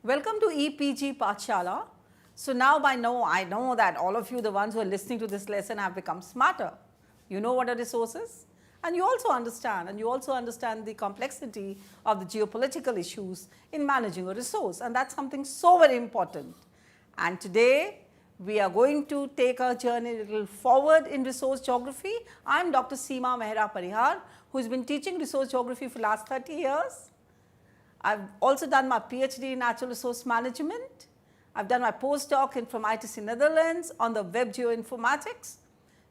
Welcome to EPG Pathshala. So now I know that all of you, the ones who are listening to this lesson, have become smarter. You know what a resource is, and you also understand the complexity of the geopolitical issues in managing a resource, and that's something so very important. And today we are going to take our journey a little forward in resource geography. I am Dr. Seema Mehra Parihar, who has been teaching resource geography for the last 30 years. I've also done my PhD in natural resource management. I've done my postdoc from ITC Netherlands on the web geoinformatics.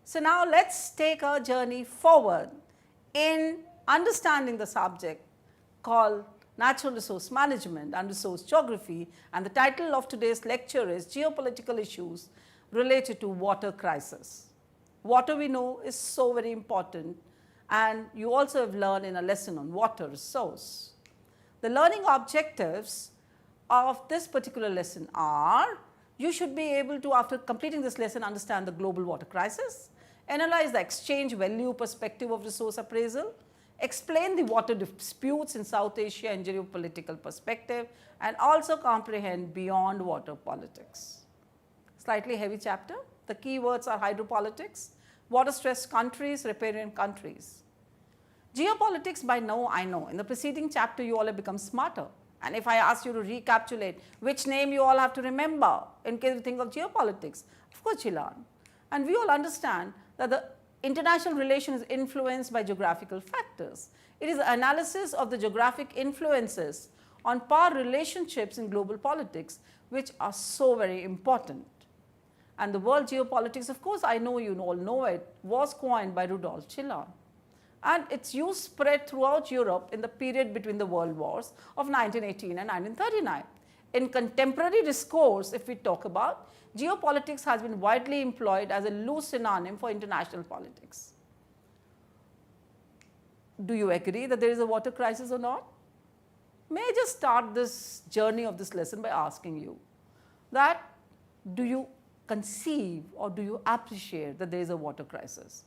So now let's take our journey forward in understanding the subject called natural resource management and resource geography, and the title of today's lecture is Geopolitical Issues Related to Water Crisis. Water, we know, is so very important, and you also have learned in a lesson on water resource. The learning objectives of this particular lesson are: you should be able to, after completing this lesson, understand the global water crisis, analyze the exchange value perspective of resource appraisal, explain the water disputes in South Asia and geopolitical perspective, and also comprehend beyond water politics. Slightly heavy chapter. The key words are hydropolitics, water stressed countries, riparian countries. Geopolitics, by now I know. In the preceding chapter, you all have become smarter. And if I ask you to recapitulate which name you all have to remember in case you think of geopolitics, of course, Chilan. And we all understand that the international relation is influenced by geographical factors. It is the analysis of the geographic influences on power relationships in global politics which are so very important. And the word geopolitics, of course, I know you all know it, was coined by Rudolf Chilan. And its use spread throughout Europe in the period between the world wars of 1918 and 1939. In contemporary discourse, if we talk about, geopolitics has been widely employed as a loose synonym for international politics. Do you agree that there is a water crisis or not? May I just start this journey of this lesson by asking you that, do you conceive or do you appreciate that there is a water crisis?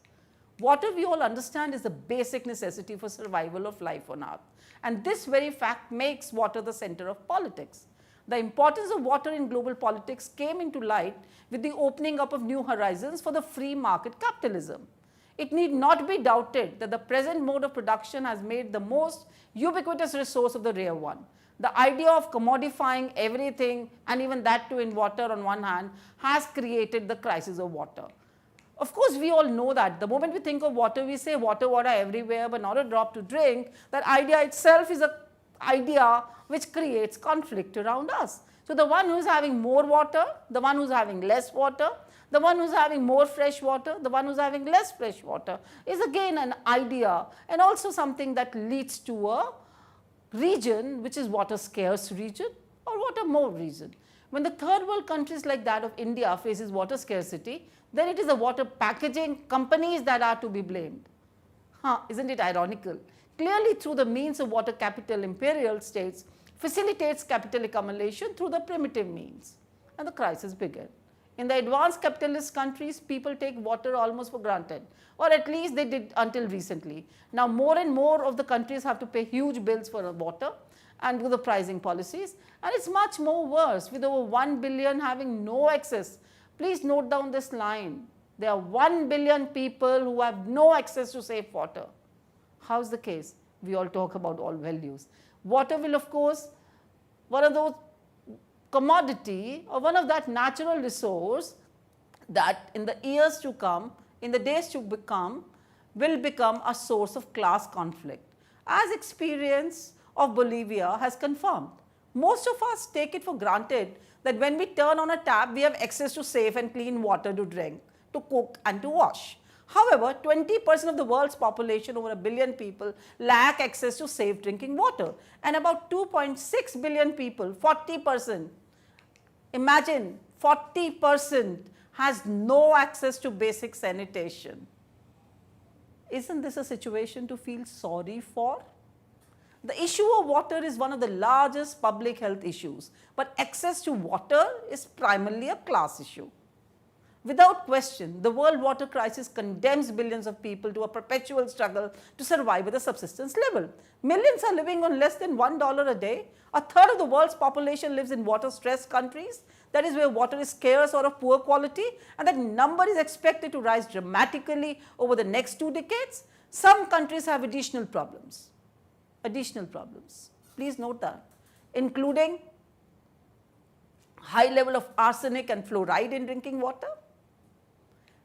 Water, we all understand, is the basic necessity for survival of life on earth, and this very fact makes water the center of politics. The importance of water in global politics came into light with the opening up of new horizons for the free market capitalism. It need not be doubted that the present mode of production has made the most ubiquitous resource of the rare one. The idea of commodifying everything, and even that too in water on one hand, has created the crisis of water. Of course, we all know that. The moment we think of water, we say water, water everywhere, but not a drop to drink. That idea itself is an idea which creates conflict around us. So the one who is having more water, the one who is having less water, the one who is having more fresh water, the one who is having less fresh water, is again an idea, and also something that leads to a region which is water scarce region or water more region. When the third world countries like that of India faces water scarcity, then it is the water packaging companies that are to be blamed. Isn't it ironical? Clearly, through the means of water capital, imperial states facilitates capital accumulation through the primitive means, and the crisis began. In the advanced capitalist countries, people take water almost for granted, or at least they did until recently. Now more and more of the countries have to pay huge bills for water and do the pricing policies, and it's much more worse with over 1 billion having no access. Please note down this line. There are 1 billion people who have no access to safe water. How is the case? We all talk about all values. Water will, of course, one of those commodity or one of that natural resource that in the years to come, in the days to become, will become a source of class conflict, as experience of Bolivia has confirmed. Most of us take it for granted that when we turn on a tap, we have access to safe and clean water to drink, to cook and to wash. However, 20% of the world's population, over 1 billion people, lack access to safe drinking water, and about 2.6 billion people, 40%, imagine 40% has no access to basic sanitation. Isn't this a situation to feel sorry for? The issue of water is one of the largest public health issues, but access to water is primarily a class issue. Without question, the world water crisis condemns billions of people to a perpetual struggle to survive at the subsistence level. Millions are living on less than $1 a day. A third of the world's population lives in water-stressed countries, that is where water is scarce or of poor quality, and that number is expected to rise dramatically over the next 2 decades. Some countries have additional problems. Please note that, including high level of arsenic and fluoride in drinking water.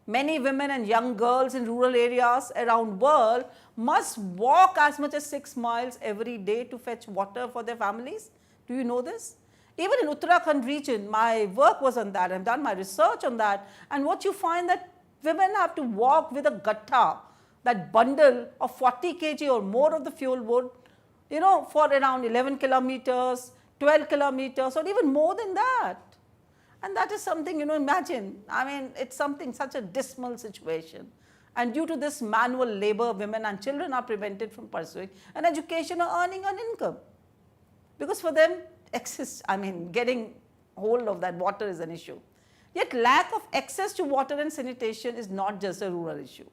Many women and young girls in rural areas around the world must walk as much as 6 miles every day to fetch water for their families. Do you know this? Even in Uttarakhand region, my work was on that. I've done my research on that. And what you find that women have to walk with a gatta, that bundle of 40 kg or more of the fuel wood, for around 11 kilometers, 12 kilometers, or even more than that. And that is something, imagine, it's such a dismal situation. And due to this manual labor, women and children are prevented from pursuing an education or earning an income. Because for them, getting hold of that water is an issue. Yet lack of access to water and sanitation is not just a rural issue.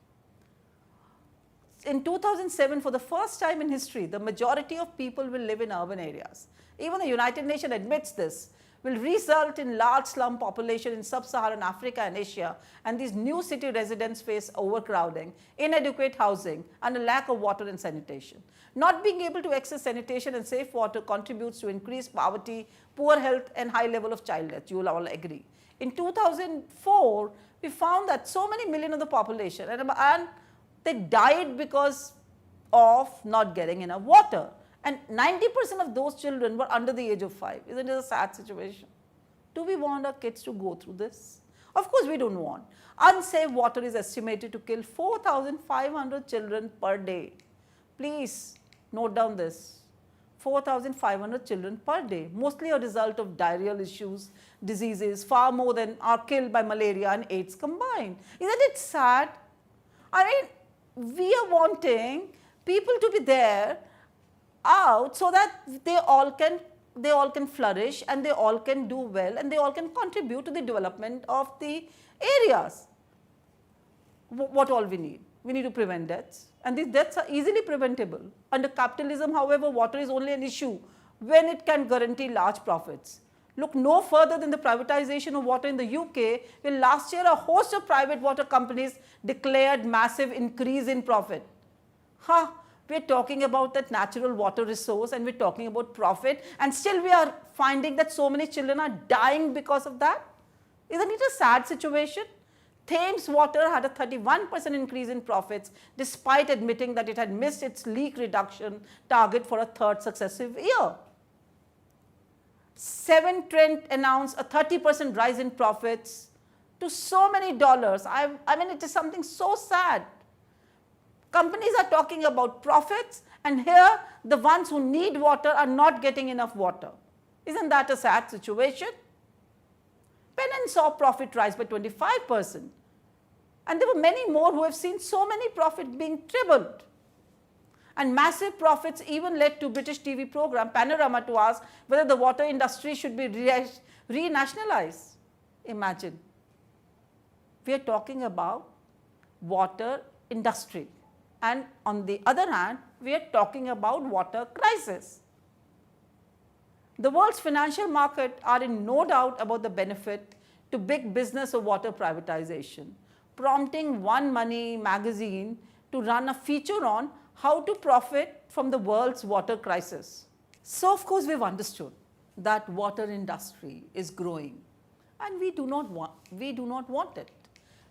In 2007, for the first time in history, the majority of people will live in urban areas. Even the United Nations admits this, will result in large slum population in sub-Saharan Africa and Asia, and these new city residents face overcrowding, inadequate housing, and a lack of water and sanitation. Not being able to access sanitation and safe water contributes to increased poverty, poor health, and high level of child death. You will all agree. In 2004, we found that so many million of the population, and they died because of not getting enough water. And 90% of those children were under the age of 5. Isn't it a sad situation? Do we want our kids to go through this? Of course we don't want. Unsafe water is estimated to kill 4,500 children per day. Please note down this. 4,500 children per day, mostly a result of diarrheal issues, diseases, far more than are killed by malaria and AIDS combined. Isn't it sad? We are wanting people to be there out so that they all can flourish and they all can do well and they all can contribute to the development of the areas. What all we need? We need to prevent deaths, and these deaths are easily preventable. Under capitalism, however, water is only an issue when it can guarantee large profits. Look no further than the privatization of water in the UK, where last year a host of private water companies declared massive increase in profit. We're talking about that natural water resource and we're talking about profit, and still we are finding that so many children are dying because of that. Isn't it a sad situation? Thames Water had a 31% increase in profits despite admitting that it had missed its leak reduction target for a third successive year. Severn Trent announced a 30% rise in profits to so many dollars. It is something so sad. Companies are talking about profits, and here the ones who need water are not getting enough water. Isn't that a sad situation? Pennon saw profit rise by 25%. And there were many more who have seen so many profits being tripled. And massive profits even led to British TV program Panorama to ask whether the water industry should be renationalized. Imagine. We are talking about water industry. And on the other hand, we are talking about water crisis. The world's financial market are in no doubt about the benefit to big business of water privatization, prompting One Money magazine to run a feature on how to profit from the world's water crisis. So of course we've understood that water industry is growing, and we do not want it.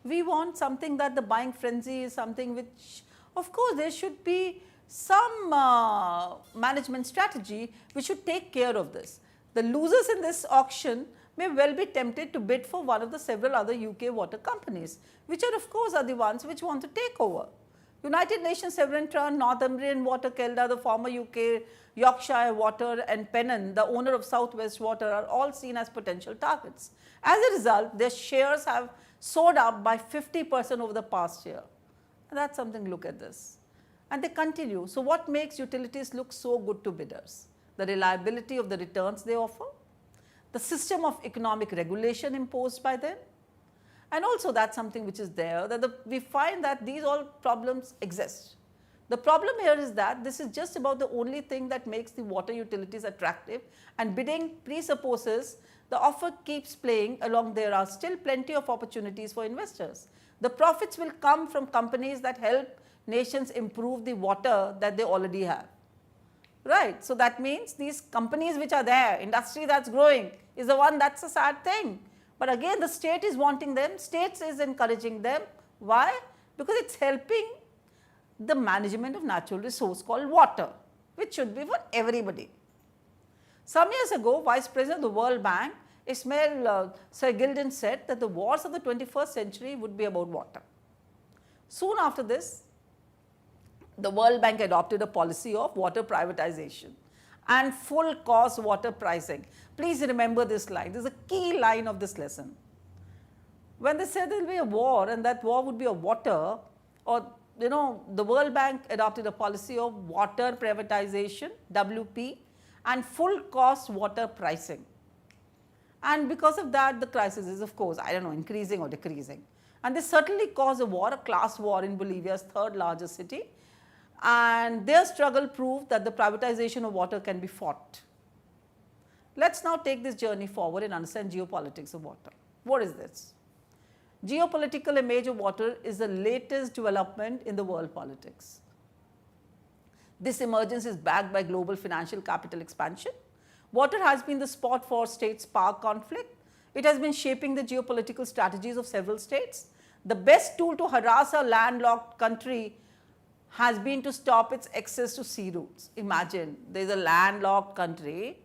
We want something that the buying frenzy is something which, of course, there should be some management strategy which should take care of this. The losers in this auction may well be tempted to bid for one of the several other UK water companies, which are of course are the ones which want to take over. United Nations Severn Trent, Northumbrian Water, Kelda, the former UK Yorkshire Water, and Pennon, the owner of South West Water, are all seen as potential targets. As a result, their shares have soared up by 50% over the past year. And that's something, look at this. And they continue. So what makes utilities look so good to bidders? The reliability of the returns they offer, the system of economic regulation imposed by them, And also that's something which is there, that we find that these all problems exist. The problem here is that this is just about the only thing that makes the water utilities attractive, and bidding presupposes the offer keeps playing along. There are still plenty of opportunities for investors. The profits will come from companies that help nations improve the water that they already have. Right. So that means these companies which are there, industry that's growing is the one that's a sad thing. But again, the state is wanting them, states is encouraging them. Why? Because it's helping the management of natural resource called water, which should be for everybody. Some years ago, Vice President of the World Bank, Ismail Sergildin, said that the wars of the 21st century would be about water. Soon after this, the World Bank adopted a policy of water privatization and full cost water pricing. Please remember this line. This is a key line of this lesson. When they said there will be a war and that war would be a water, or the World Bank adopted a policy of water privatization, WP, and full cost water pricing. And because of that, the crisis is, of course, increasing or decreasing. And this certainly caused a war, a class war in Bolivia's third largest city. And their struggle proved that the privatization of water can be fought. Let's now take this journey forward and understand geopolitics of water. What is this? Geopolitical image of water is the latest development in the world politics. This emergence is backed by global financial capital expansion. Water has been the spot for state-spark conflict. It has been shaping the geopolitical strategies of several states. The best tool to harass a landlocked country has been to stop its access to sea routes. Imagine there is a landlocked country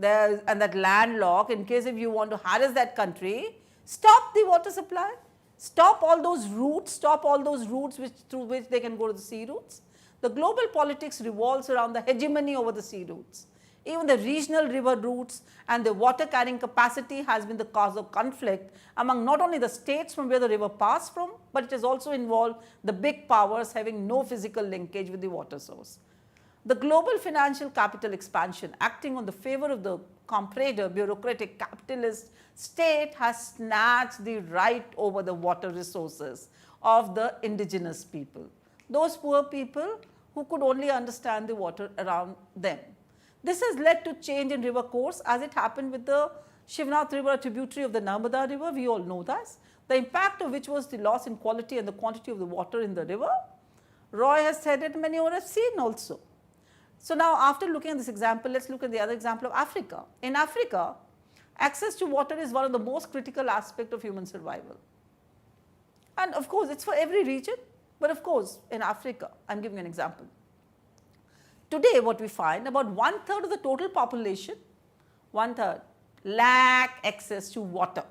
and that landlock, in case if you want to harass that country, stop the water supply, stop all those routes through which they can go to the sea routes. The global politics revolves around the hegemony over the sea routes. Even the regional river routes and the water carrying capacity has been the cause of conflict among not only the states from where the river passed from, but it has also involved the big powers having no physical linkage with the water source. The global financial capital expansion acting on the favor of the comprador, bureaucratic, capitalist state has snatched the right over the water resources of the indigenous people, those poor people who could only understand the water around them. This has led to change in river course, as it happened with the Shivnath river, a tributary of the Narmada river. We all know that. The impact of which was the loss in quality and the quantity of the water in the river. Roy has said it, many of us have seen also. So now, after looking at this example, let's look at the other example of Africa. In Africa, access to water is one of the most critical aspects of human survival. And of course, it's for every region, but of course, in Africa, I'm giving an example. Today, what we find, about 1/3 of the total population, 1/3, lack access to water,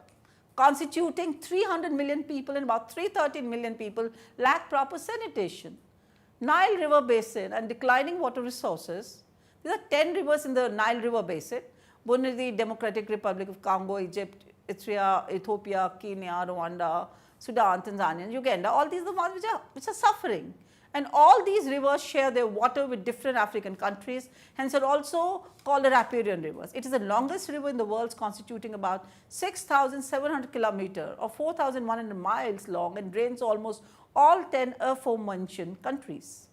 constituting 300 million people, and about 313 million people lack proper sanitation. Nile River Basin and declining water resources. These are 10 rivers in the Nile River Basin: Burundi, Democratic Republic of Congo, Egypt, Ethiopia, Kenya, Rwanda, Sudan, Tanzania, and Uganda. All these are the ones which are suffering. And all these rivers share their water with different African countries, hence are also called the riparian rivers. It is the longest river in the world, constituting about 6,700 kilometers or 4,100 miles long, and drains almost all 10 aforementioned countries.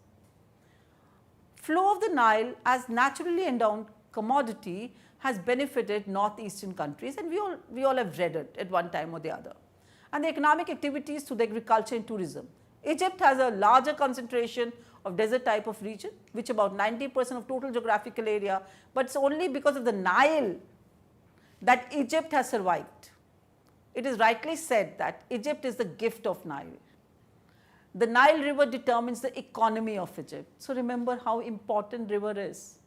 Flow of the Nile as naturally endowed commodity has benefited northeastern countries, and we all have read it at one time or the other. And the economic activities through the agriculture and tourism. Egypt has a larger concentration of desert type of region, which about 90% of total geographical area, but it's only because of the Nile that Egypt has survived. It is rightly said that Egypt is the gift of Nile. The Nile River determines the economy of Egypt. So remember how important river is.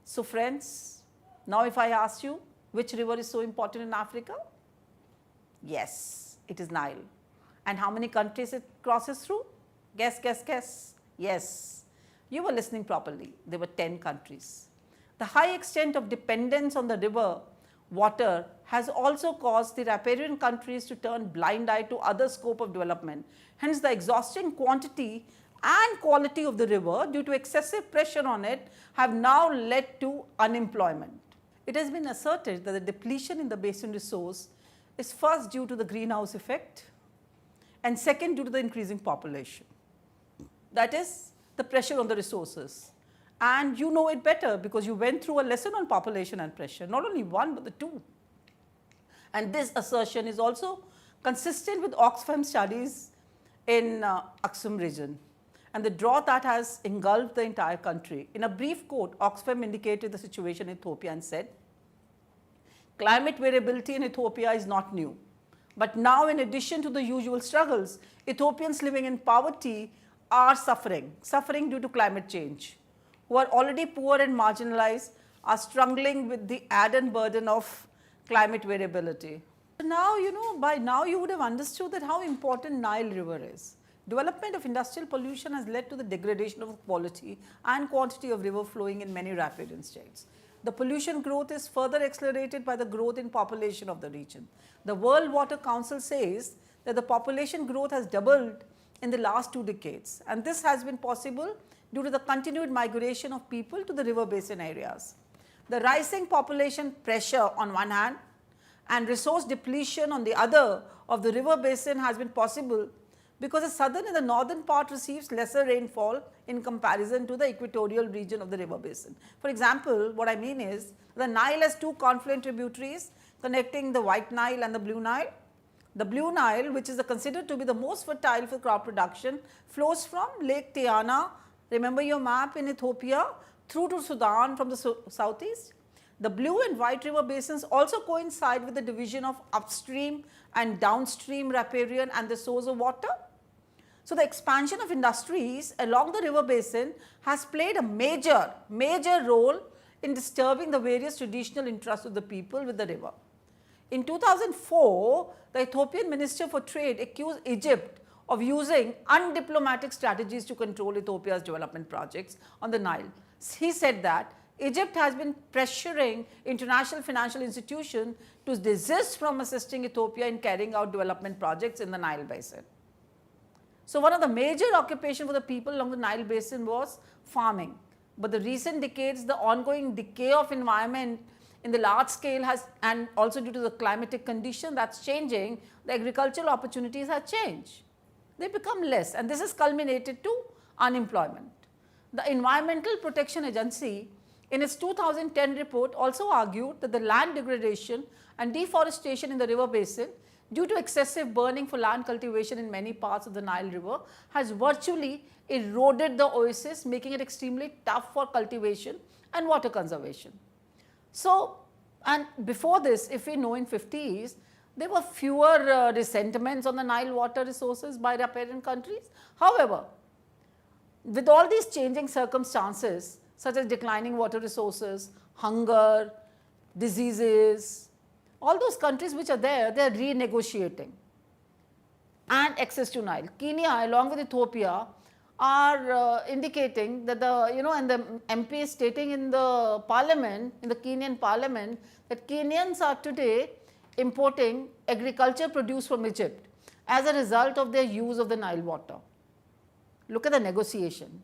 So friends, now if I ask you, which river is so important in Africa? Yes, it is Nile. And how many countries it crosses through? Guess, guess, guess. Yes, you were listening properly. There were 10 countries. The high extent of dependence on the river water has also caused the riparian countries to turn blind eye to other scope of development. Hence, the exhausting quantity and quality of the river due to excessive pressure on it have now led to unemployment. It has been asserted that the depletion in the basin resource is first due to the greenhouse effect and second due to the increasing population. That is the pressure on the resources. And you know it better because you went through a lesson on population and pressure, not only one but the two. And this assertion is also consistent with Oxfam studies in Aksum region and the drought that has engulfed the entire country. In a brief quote, Oxfam indicated the situation in Ethiopia and said, climate variability in Ethiopia is not new. But now, in addition to the usual struggles, Ethiopians living in poverty are suffering due to climate change, who are already poor and marginalized, are struggling with the added burden of climate variability. Now, by now you would have understood that how important Nile River is. Development of industrial pollution has led to the degradation of quality and quantity of river flowing in many riparian states. The pollution growth is further accelerated by the growth in population of the region. The World Water Council says that the population growth has doubled in the last 2 decades, and this has been possible due to the continued migration of people to the river basin areas. The rising population pressure on one hand and resource depletion on the other of the river basin has been possible because the southern and the northern part receives lesser rainfall in comparison to the equatorial region of the river basin. For example, what I mean is the Nile has 2 confluent tributaries connecting the White Nile and the Blue Nile. The Blue Nile, which is considered to be the most fertile for crop production, flows from Lake Tiana, remember your map, in Ethiopia, through to Sudan from the southeast. The Blue and White river basins also coincide with the division of upstream and downstream riparian and the source of water. So, the expansion of industries along the river basin has played a major role in disturbing the various traditional interests of the people with the river. In 2004, the Ethiopian Minister for Trade accused Egypt of using undiplomatic strategies to control Ethiopia's development projects on the Nile. He said that Egypt has been pressuring international financial institutions to desist from assisting Ethiopia in carrying out development projects in the Nile basin. So, one of the major occupations for the people along the Nile basin was farming. But the recent decades, the ongoing decay of environment in the large scale has, and also due to the climatic condition that's changing, the agricultural opportunities have changed. They become less, and this has culminated to unemployment. The Environmental Protection Agency, in its 2010 report, also argued that the land degradation and deforestation in the river basin due to excessive burning for land cultivation in many parts of the Nile River has virtually eroded the oasis, making it extremely tough for cultivation and water conservation. So, and before this, if we know in 50s, there were fewer resentments on the Nile water resources by riparian countries. However, with all these changing circumstances such as declining water resources, hunger, diseases, all those countries which are there, they are renegotiating and access to Nile. Kenya along with Ethiopia are indicating that and the MP is stating in the parliament, in the Kenyan parliament, that Kenyans are today importing agriculture produce from Egypt as a result of their use of the Nile water. Look at the negotiation.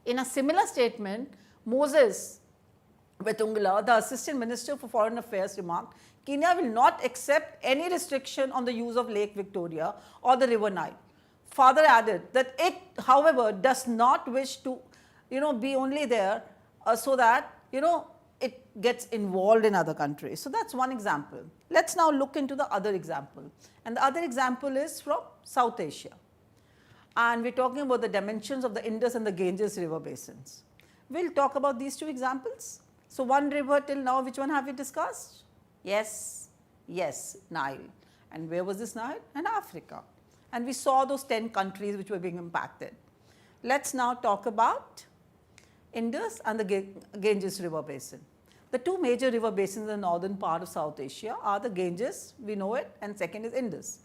In a similar statement, Moses Wetangula, the Assistant Minister for Foreign Affairs, remarked, Kenya will not accept any restriction on the use of Lake Victoria or the River Nile. Further added that it, however, does not wish to, be only there so that, it gets involved in other countries. So, that is one example. Let us now look into the other example, and the other example is from South Asia, and we are talking about the dimensions of the Indus and the Ganges river basins. We will talk about these 2 examples. So, one river till now, which one have we discussed? Yes, Nile. And where was this Nile? In Africa. And we saw those 10 countries which were being impacted. Let us now talk about Indus and the Ganges river basin. The 2 major river basins in the northern part of South Asia are the Ganges, we know it, and second is Indus.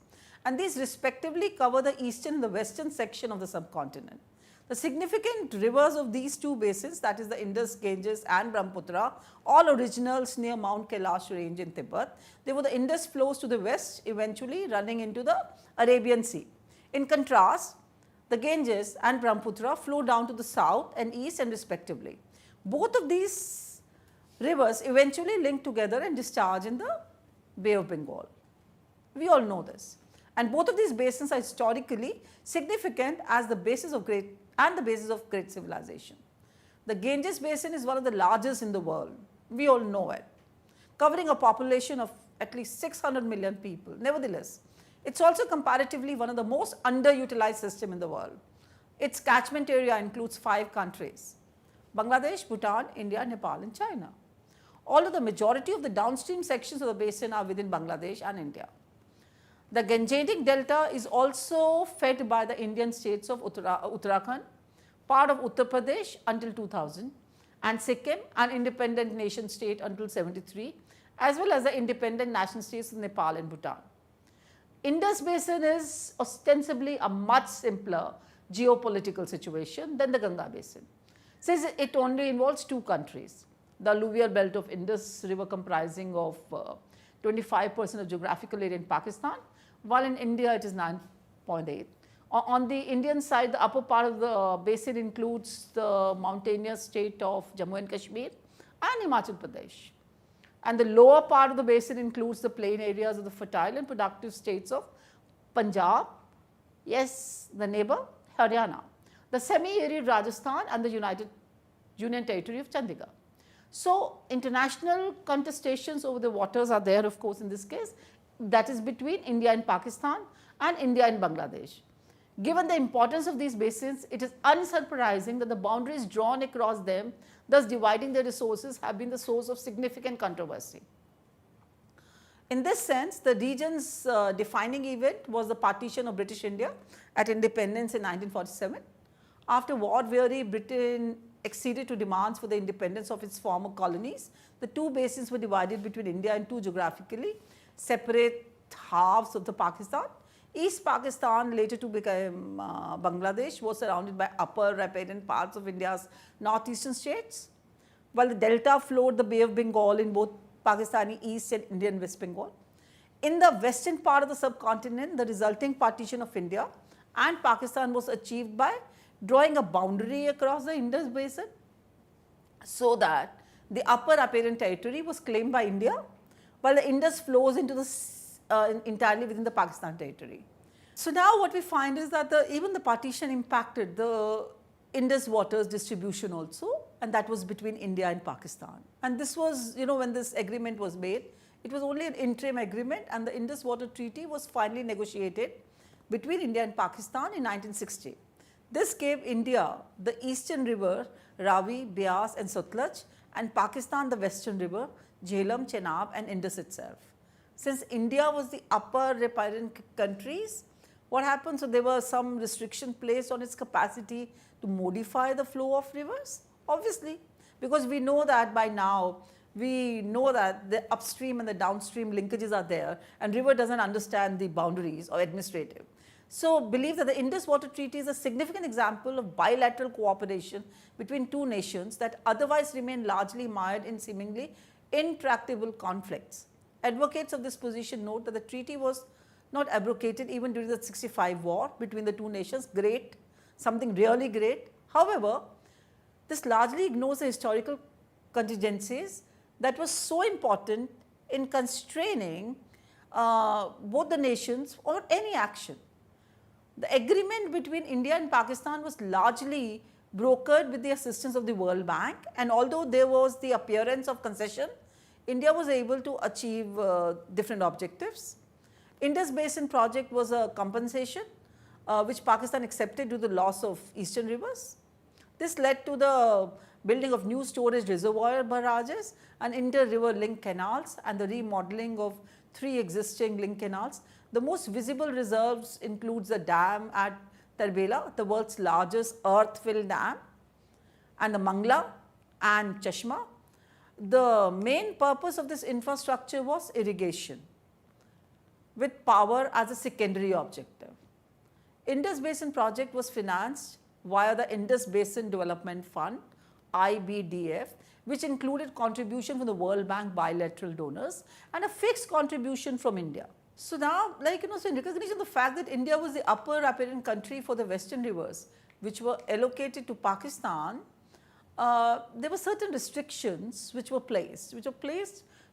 And these respectively cover the eastern and the western section of the subcontinent. The significant rivers of these 2 basins, that is the Indus, Ganges and Brahmaputra, all originals near Mount Kailash range in Tibet. Therefore, the Indus flows to the west, eventually running into the Arabian Sea. In contrast, the Ganges and Brahmaputra flow down to the south and east and respectively. Both of these rivers eventually link together and discharge in the Bay of Bengal. We all know this. And both of these basins are historically significant as the basis of great civilization. The Ganges Basin is one of the largest in the world. We all know it, covering a population of at least 600 million people. Nevertheless, it's also comparatively one of the most underutilized systems in the world. Its catchment area includes 5 countries: Bangladesh, Bhutan, India, Nepal and China. Although the majority of the downstream sections of the basin are within Bangladesh and India. The Gangetic Delta is also fed by the Indian states of Uttarakhand, part of Uttar Pradesh until 2000, and Sikkim, an independent nation state until 73, as well as the independent nation states of Nepal and Bhutan. Indus Basin is ostensibly a much simpler geopolitical situation than the Ganga Basin, since it only involves 2 countries. The alluvial belt of Indus River comprising of 25% of geographical area in Pakistan, while in India it is 9.8. On the Indian side, the upper part of the basin includes the mountainous state of Jammu and Kashmir and Himachal Pradesh. And the lower part of the basin includes the plain areas of the fertile and productive states of Punjab, yes, the neighbor, Haryana, the semi-arid Rajasthan and the Union Territory of Chandigarh. So, international contestations over the waters are there, of course, in this case, that is between India and Pakistan and India and Bangladesh. Given the importance of these basins, it is unsurprising that the boundaries drawn across them, thus dividing their resources, have been the source of significant controversy. In this sense, the region's defining event was the partition of British India at independence in 1947. After war-weary Britain acceded to demands for the independence of its former colonies, the 2 basins were divided between India and 2 geographically separate halves of the Pakistan. East Pakistan, later to become Bangladesh, was surrounded by upper riparian parts of India's northeastern states, while the delta flowed the Bay of Bengal in both Pakistani East and Indian West Bengal. In the western part of the subcontinent, the resulting partition of India and Pakistan was achieved by drawing a boundary across the Indus Basin, so that the upper riparian territory was claimed by India, while the Indus flows into the entirely within the Pakistan territory. So now what we find is that even the partition impacted the Indus waters distribution also, and that was between India and Pakistan. And this was, when this agreement was made, it was only an interim agreement, and the Indus Water Treaty was finally negotiated between India and Pakistan in 1960. This gave India the eastern river Ravi, Beas and Sutlej, and Pakistan the western river Jhelum, Chenab and Indus itself. Since India was the upper riparian countries, what happened? So there were some restriction placed on its capacity to modify the flow of rivers, obviously, because we know that by now, we know that the upstream and the downstream linkages are there, and river doesn't understand the boundaries or administrative. So believe that the Indus Water Treaty is a significant example of bilateral cooperation between 2 nations that otherwise remain largely mired in seemingly intractable conflicts. Advocates of this position note that the treaty was not abrogated even during the 65 war between the 2 nations. Great, something really great. However, this largely ignores the historical contingencies that was so important in constraining both the nations or any action. The agreement between India and Pakistan was largely brokered with the assistance of the World Bank, and although there was the appearance of concession, India was able to achieve different objectives. Indus Basin project was a compensation which Pakistan accepted due to the loss of eastern rivers. This led to the building of new storage reservoir barrages and inter-river link canals and the remodeling of 3 existing link canals. The most visible reserves includes the dam at Tarbela, the world's largest earth-filled dam, and the Mangla and Chashma. The main purpose of this infrastructure was irrigation, with power as a secondary objective. Indus Basin project was financed via the Indus Basin Development Fund, IBDF, which included contribution from the World Bank bilateral donors and a fixed contribution from India. So now, so in recognition of the fact that India was the upper riparian country for the western rivers, which were allocated to Pakistan, there were certain restrictions which were placed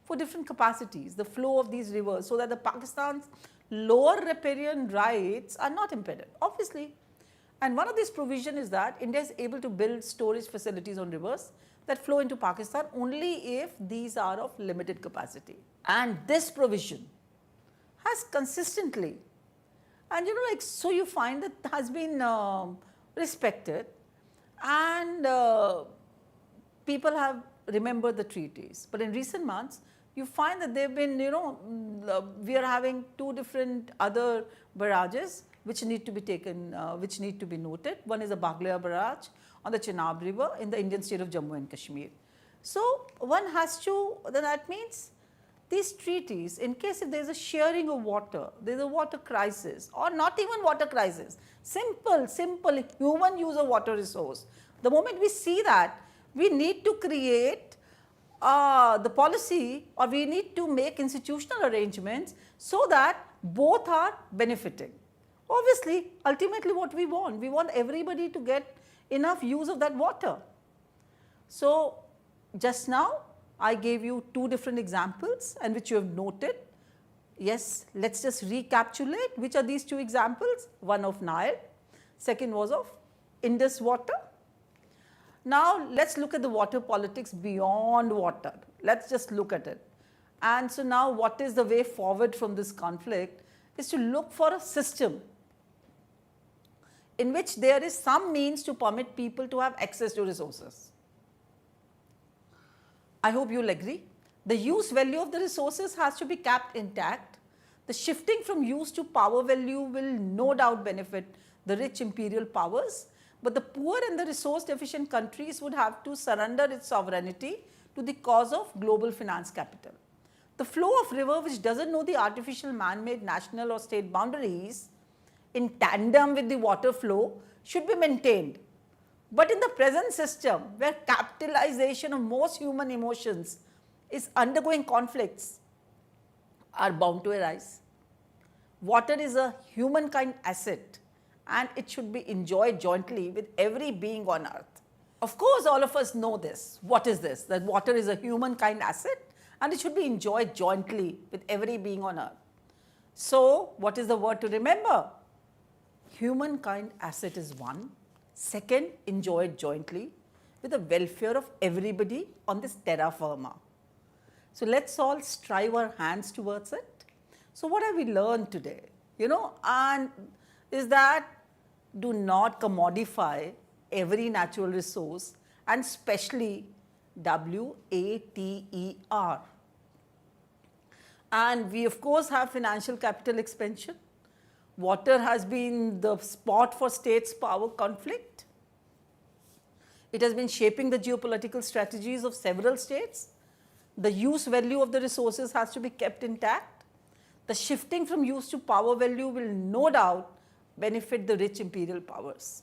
for different capacities, the flow of these rivers, so that the Pakistan's lower riparian rights are not impeded, obviously. And one of these provisions is that India is able to build storage facilities on rivers that flow into Pakistan only if these are of limited capacity. And this provision has consistently, and like, so you find that has been respected, and people have remembered the treaties. But in recent months, you find that they've been, we are having two different other barrages which need to be taken, which need to be noted. One is the Bagley barrage on the Chenab river in the Indian state of Jammu and Kashmir. So one has to, then that means these treaties, in case if there is a sharing of water, there is a water crisis, or not even water crisis, simple human use of water resource. The moment we see that, we need to create the policy, or we need to make institutional arrangements so that both are benefiting. Obviously, ultimately what we want everybody to get enough use of that water. So just now I gave you two different examples and which you have noted. Yes, let's just recapitulate which are these two examples. One of Nile, second was of Indus water. Now let's look at the water politics beyond water. Let's just look at it. And so now what is the way forward from this conflict is to look for a system in which there is some means to permit people to have access to resources. I hope you will agree. The use value of the resources has to be kept intact. The shifting from use to power value will no doubt benefit the rich imperial powers, but the poor and the resource deficient countries would have to surrender its sovereignty to the cause of global finance capital. The flow of river which does not know the artificial man-made national or state boundaries in tandem with the water flow should be maintained. But in the present system, where capitalization of most human emotions is undergoing conflicts, are bound to arise. Water is a humankind asset and it should be enjoyed jointly with every being on earth. Of course, all of us know this. What is this? That water is a humankind asset and it should be enjoyed jointly with every being on earth. So, what is the word to remember? Humankind asset is one. Second, enjoyed jointly with the welfare of everybody on this terra firma. So let's all strive our hands towards it. So what have we learned today? And is that do not commodify every natural resource, and especially water. And we of course have financial capital expansion. Water has been the spot for states' power conflict. It has been shaping the geopolitical strategies of several states. The use value of the resources has to be kept intact. The shifting from use to power value will no doubt benefit the rich imperial powers.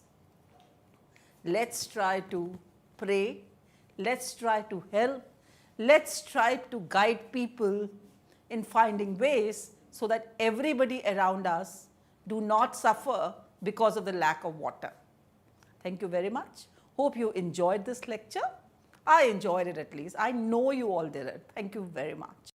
Let's try to pray. Let's try to help. Let's try to guide people in finding ways so that everybody around us do not suffer because of the lack of water. Thank you very much. Hope you enjoyed this lecture. I enjoyed it at least. I know you all did it. Thank you very much.